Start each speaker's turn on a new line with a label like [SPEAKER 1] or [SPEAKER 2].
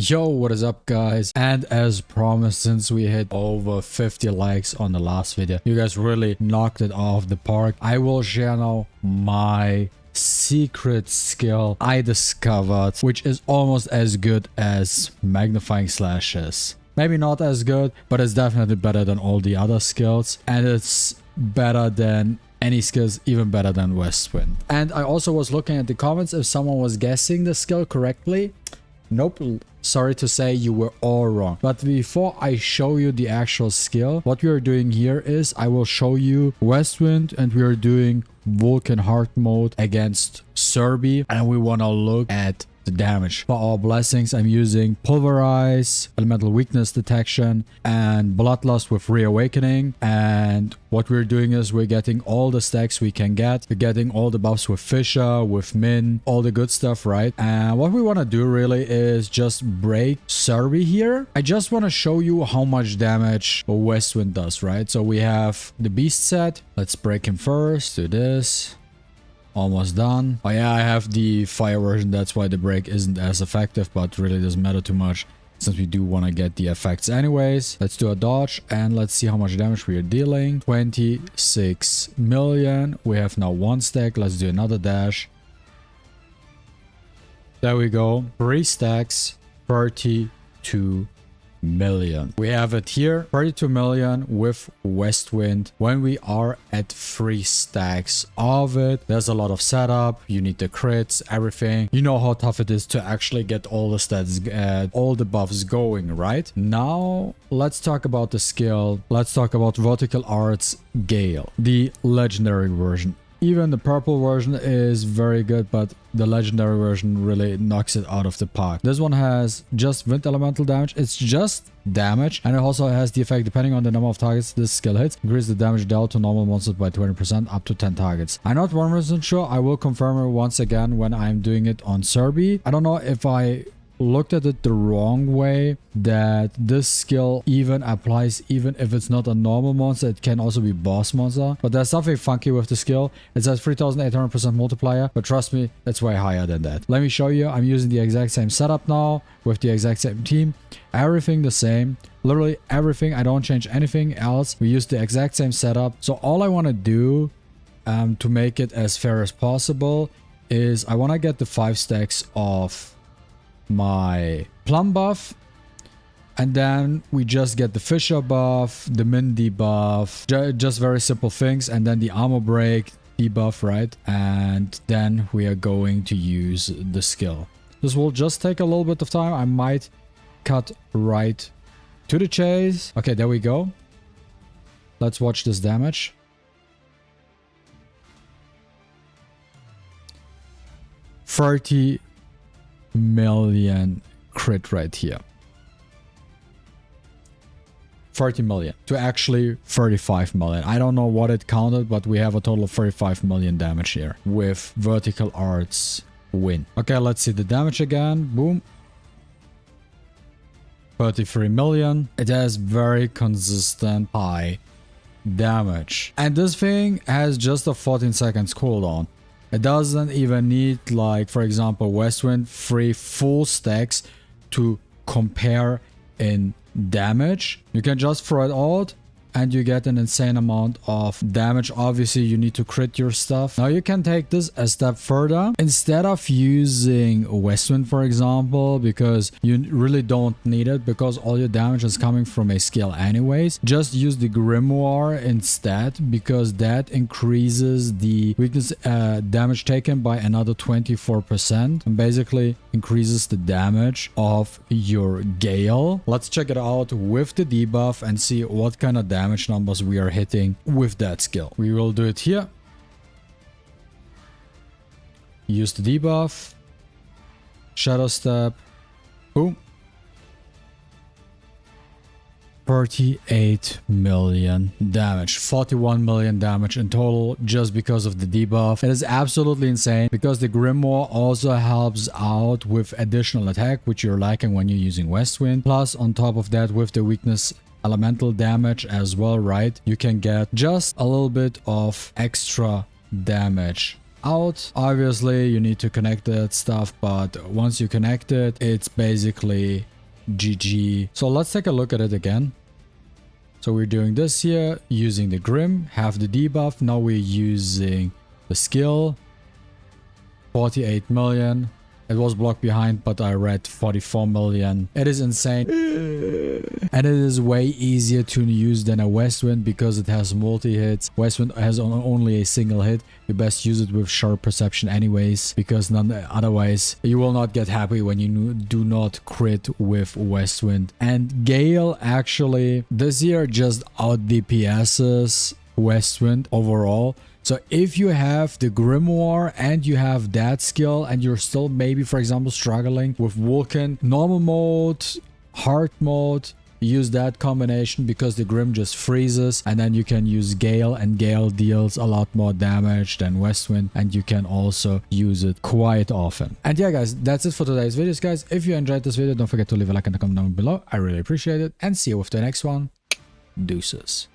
[SPEAKER 1] Yo, what is up guys? And as promised, since we hit over 50 likes on the last video, you guys really knocked it off the park. I will share now my secret skill I discovered, which is almost as good as magnifying slashes. Maybe not as good, but it's definitely better than all the other skills, and it's better than any skills, even better than West Wind. And I also was looking at the comments if someone was guessing the skill correctly. Nope, sorry to say, you were all wrong. But before I show you the actual skill, what we are doing here is I will show you West Wind, and we are doing Vulcan Heart mode against Serbi, and we want to look at the damage. For our blessings, I'm using Pulverize, Elemental Weakness Detection, and Bloodlust with Reawakening. And what we're doing is we're getting all the stacks we can get. We're getting all the buffs with Fisher, with Min, all the good stuff, right? And what we want to do really is just break Serbi here. I just want to show you how much damage West Wind does, right? So we have the Beast set. Let's break him first. Do this. Almost done. Oh yeah, I have the fire version, that's why the break isn't as effective, but really doesn't matter too much since we do want to get the effects anyways. Let's do a dodge and let's see how much damage we are dealing. 26 million. We have now one stack. Let's do another dash. There we go. 3 stacks, 32 million. We have it here, 32 million with West Wind. When we are at 3 stacks of it, there's a lot of setup. You need the crits, everything. You know how tough it is to actually get all the stats, all the buffs going, right? Now, let's talk about the skill. Let's talk about Vertical Arts Gale, the legendary version. Even the purple version is very good, but the legendary version really knocks it out of the park. This one has just wind elemental damage. It's just damage, and it also has the effect, depending on the number of targets this skill hits, increase the damage dealt to normal monsters by 20% up to 10 targets. I'm not 100% sure. I will confirm it once again when I'm doing it on Serbi. I don't know if I looked at it the wrong way, that this skill even applies even if it's not a normal monster. It can also be boss monster, but there's something funky with the skill. It says 3800% multiplier, but trust me, it's way higher than that. Let me show you. I'm using the exact same setup now with the exact same team, everything the same, literally everything. I don't change anything else. We use the exact same setup. So all I want to do to make it as fair as possible is I want to get the 5 stacks of my plum buff, and then we just get the Fisher buff, the Min debuff, just very simple things, and then the armor break debuff, right? And then we are going to use the skill. This will just take a little bit of time. I might cut right to the chase. Okay, there we go. Let's watch this damage. $30 million crit right here. 30 million to actually 35 million. I don't know what it counted, but we have a total of 35 million damage here with Vertical Arts Win. Okay, let's see the damage again. Boom. 33 million. It has very consistent high damage. And this thing has just a 14 seconds cooldown. It doesn't even need, like, for example, West Wind, 3 full stacks to compare in damage. You can just throw it out and you get an insane amount of damage. Obviously, you need to crit your stuff. Now, you can take this a step further. Instead of using West Wind, for example, because you really don't need it, because all your damage is coming from a skill anyways, just use the Grimoire instead, because that increases the weakness damage taken by another 24%, and basically increases the damage of your Gale. Let's check it out with the debuff and see what kind of damage numbers we are hitting with that skill. We will do it here. Use the debuff. Shadow Step. Boom. 38 million damage, 41 million damage in total just because of the debuff. It is absolutely insane because the Grimoire also helps out with additional attack, which you're lacking when you're using West Wind. Plus, on top of that, with the weakness elemental damage as well, right? You can get just a little bit of extra damage out. Obviously, you need to connect that stuff, but once you connect it, it's basically GG. So let's take a look at it again. So we're doing this here, using the Grim, have the debuff. Now we're using the skill, 48 million. It was blocked behind, but I read 44 million. It is insane. And it is way easier to use than a Westwind because it has multi-hits. Westwind has only a single hit. You best use it with sharp perception anyways, because otherwise you will not get happy when you do not crit with Westwind. And Gale actually this year just out DPS's Westwind overall. So if you have the Grimoire and you have that skill and you're still maybe, for example, struggling with Vulcan, normal mode, hard mode, use that combination because the Grim just freezes, and then you can use Gale, and Gale deals a lot more damage than Westwind, and you can also use it quite often. And yeah guys, that's it for today's videos guys. If you enjoyed this video, don't forget to leave a like and a comment down below. I really appreciate it, and see you with the next one. Deuces.